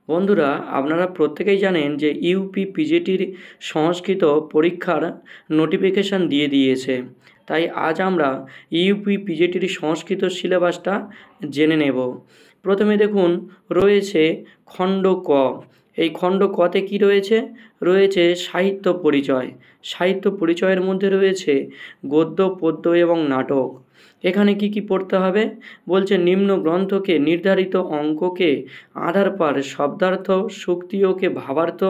বন্ধুরা, আপনারা প্রত্যেকেই জানেন যে ইউপি পিজিটির সংস্কৃত পরীক্ষার নোটিফিকেশান দিয়ে দিয়েছে। তাই আজ আমরা ইউপি পিজিটির সংস্কৃত সিলেবাসটা জেনে নেব। প্রথমে দেখুন রয়েছে খণ্ড ক। এই খণ্ড কতে কি রয়েছে? রয়েছে সাহিত্য পরিচয়। সাহিত্য পরিচয়ের মধ্যে রয়েছে গদ্য, পদ্য এবং নাটক। এখানে কি কি পড়তে হবে? বলছে নিম্ন গ্রন্থকে নির্ধারিত অঙ্ককে আধার পার শব্দার্থ, সুক্তিয়কে ভাবার্থ,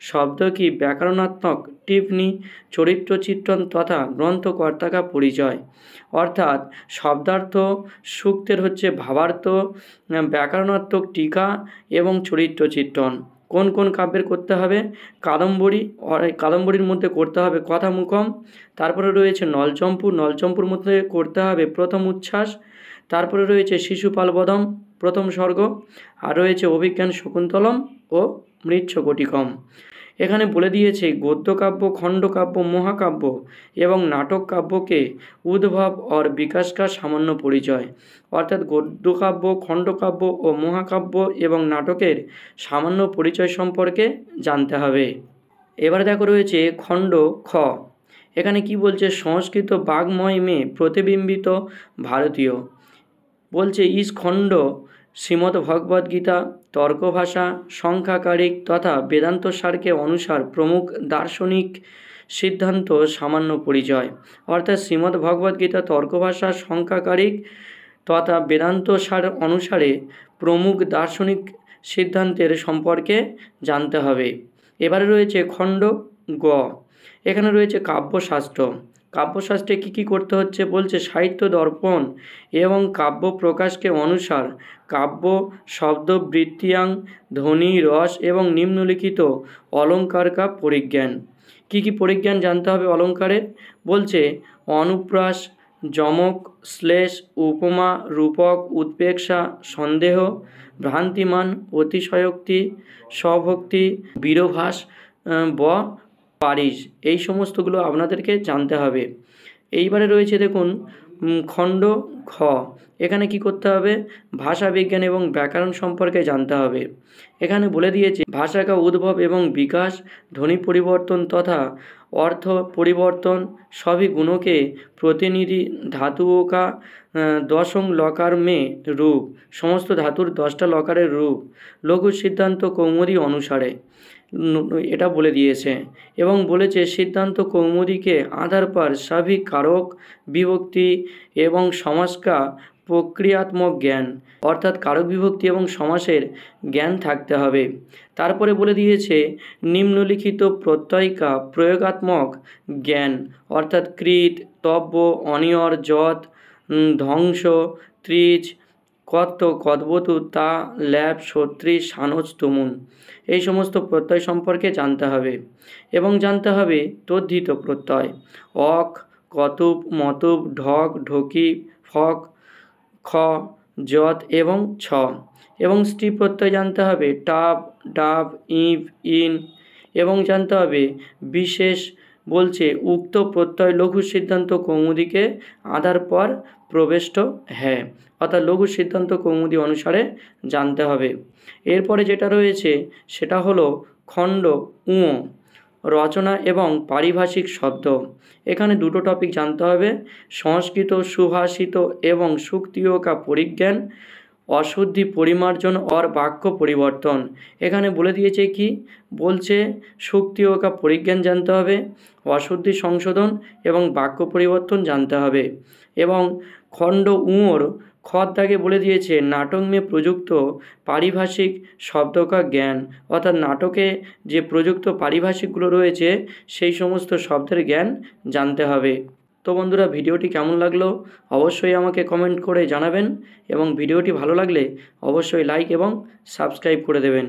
শব্দ কি ব্যাকরণাত্মক টিপ্পনী, চরিত্র চিত্রণ তথা গ্রন্থকর্তাকা পরিচয়। অর্থাৎ শব্দার্থ, সূক্তের হচ্ছে ভাবার্থ, ব্যাকরণাত্মক টিকা এবং চরিত্র চিত্রণ। কোন কোন কাব্যের করতে হবে? কাদম্বরী, কাদম্বরীর মধ্যে করতে হবে কথামুখম। তারপরে রয়েছে নলচম্পু, নলচম্পুর মধ্যে করতে হবে প্রথম উচ্ছ্বাস। তারপরে রয়েছে শিশুপালবদম প্রথম স্বর্গ, আর রয়েছে অভিজ্ঞান শকুন্তলম ও মৃচ্ছকটিকম। এখানে বলে দিয়েছে গদ্যকাব্য, খণ্ডকাব্য, মহাকাব্য এবং নাটক কাব্যকে উদ্ভব और विकास का সামান্য পরিচয়। অর্থাৎ গদ্যকাব্য, খণ্ডকাব্য ও মহাকাব্য এবং নাটকের সামান্য পরিচয় সম্পর্কে জানতে হবে। এবারে দেখো রয়েছে খণ্ড খ। এখানে কি বলছে? সংস্কৃত বাগ্ময় মে প্রতিবিম্বিত ভারতীয়। বলছে ইস খণ্ড শ্রীমদ্ ভগবদ গীতা, তর্কভাষা, সংখ্যাকারিক তথা বেদান্ত সারকে অনুসার প্রমুখ দার্শনিক সিদ্ধান্ত সামান্য পরিচয়। অর্থাৎ শ্রীমদ্ ভগবদ গীতা, তর্কভাষা, সংখ্যাকারিক তথা বেদান্ত সার অনুসারে প্রমুখ দার্শনিক সিদ্ধান্তের সম্পর্কে জানতে হবে। এবারে রয়েছে খণ্ড গ। এখানে রয়েছে কাব্যশাস্ত্র। কাব্যশাস্ত্রে কী কী করতে হচ্ছে? বলছে সাহিত্য দর্পণ এবং কাব্য প্রকাশকে অনুসার কাব্য শব্দ বৃত্তিয়াং, ধ্বনি, রস এবং নিম্নলিখিত অলঙ্কার কা পরিজ্ঞান। কী কী পরিজ্ঞান জানতে হবে অলঙ্কারের? বলছে অনুপ্রাস, যমক, শ্লেষ, উপমা, রূপক, উৎপ্রেক্ষা, সন্দেহ, ভ্রান্তিমান, অতিশয়োক্তি, স্বভক্তি, বিরভাস, ব পারিস, এই সমস্তগুলো আপনাদেরকে জানতে হবে। এইবারে রয়েছে দেখুন খণ্ড খ। এখানে কি করতে হবে? ভাষা বিজ্ঞান এবং ব্যাকরণ সম্পর্কে জানতে হবে। এখানে বলে দিয়েছে ভাষা কা উদ্ভব এবং বিকাশ, ধ্বনি পরিবর্তন তথা অর্থ পরিবর্তন সবই গুণকে প্রতিনিধি ধাতুও কা দশং লকার মে রূপ, সমস্ত ধাতুর 10টা লকারের রূপ লঘু সিদ্ধান্ত কৌমুদী অনুসারে এটা বলে দিয়েছে। এবং বলেছে সিদ্ধান্ত কৌমুদীকে আধার পার সবই কারক, বিভক্তি এবং সমাস কা প্রক্রিয়াত্মক জ্ঞান, অর্থাৎ কারক বিভক্তি এবং সমাসের জ্ঞান থাকতে হবে। তারপরে বলে দিয়েছে নিম্নলিখিত প্রত্যয়িকা প্রয়োগাত্মক জ্ঞান, অর্থাৎ কৃত, তব্য, অনিয়র, যৎ, ধ্বংস, ত্রিজ, কত্ত, কদ্বতু, তা, ল্যাব, সত্রী, সানজ, তুমুন, এই সমস্ত প্রত্যয় সম্পর্কে জানতে হবে। এবং জানতে হবে তদ্ধিত প্রত্যয় অক, কতুব, মতুব, ঢক, ঢকি, ফক, খ, যৎ এবং ছ। এবং স্ত্রী প্রত্যয় জানতে হবে টাব, ডাব, ইব, ইন। এবং জানতে হবে বিশেষ। বলছে উক্ত প্রত্যয় লঘু সিদ্ধান্ত কৌমুদীকে আধার পর প্রবিষ্ট হ্যাঁ, অর্থাৎ লঘু সিদ্ধান্ত কৌমুদী অনুসারে জানতে হবে। এরপরে যেটা রয়েছে সেটা হলো খণ্ড উ, রচনা এবং পারিভাষিক শব্দ। এখানে দুটো টপিক জানতে হবে, সংস্কৃত সুভাষিত এবং সুক্তিয় কা পরিজ্ঞান, অশুদ্ধি পরিমার্জন और বাক্য পরিবর্তন। এখানে বলে দিয়েছে কি? বলছে সুক্তিয় কা পরিজ্ঞান জানতে হবে, অশুদ্ধি সংশোধন এবং বাক্য পরিবর্তন জানতে হবে। এবং খণ্ড উঁর খর দাগে বলে দিয়েছে নাটক মে প্রযুক্ত পারিভাষিক শব্দ কা জ্ঞান, অর্থাৎ নাটকে যে প্রযুক্ত পারিভাষিকগুলো রয়েছে সেই সমস্ত শব্দের জ্ঞান জানতে হবে। তো বন্ধুরা, ভিডিওটি কেমন লাগলো অবশ্যই আমাকে কমেন্ট করে জানাবেন এবং ভিডিওটি ভালো লাগলে অবশ্যই লাইক এবং সাবস্ক্রাইব করে দেবেন।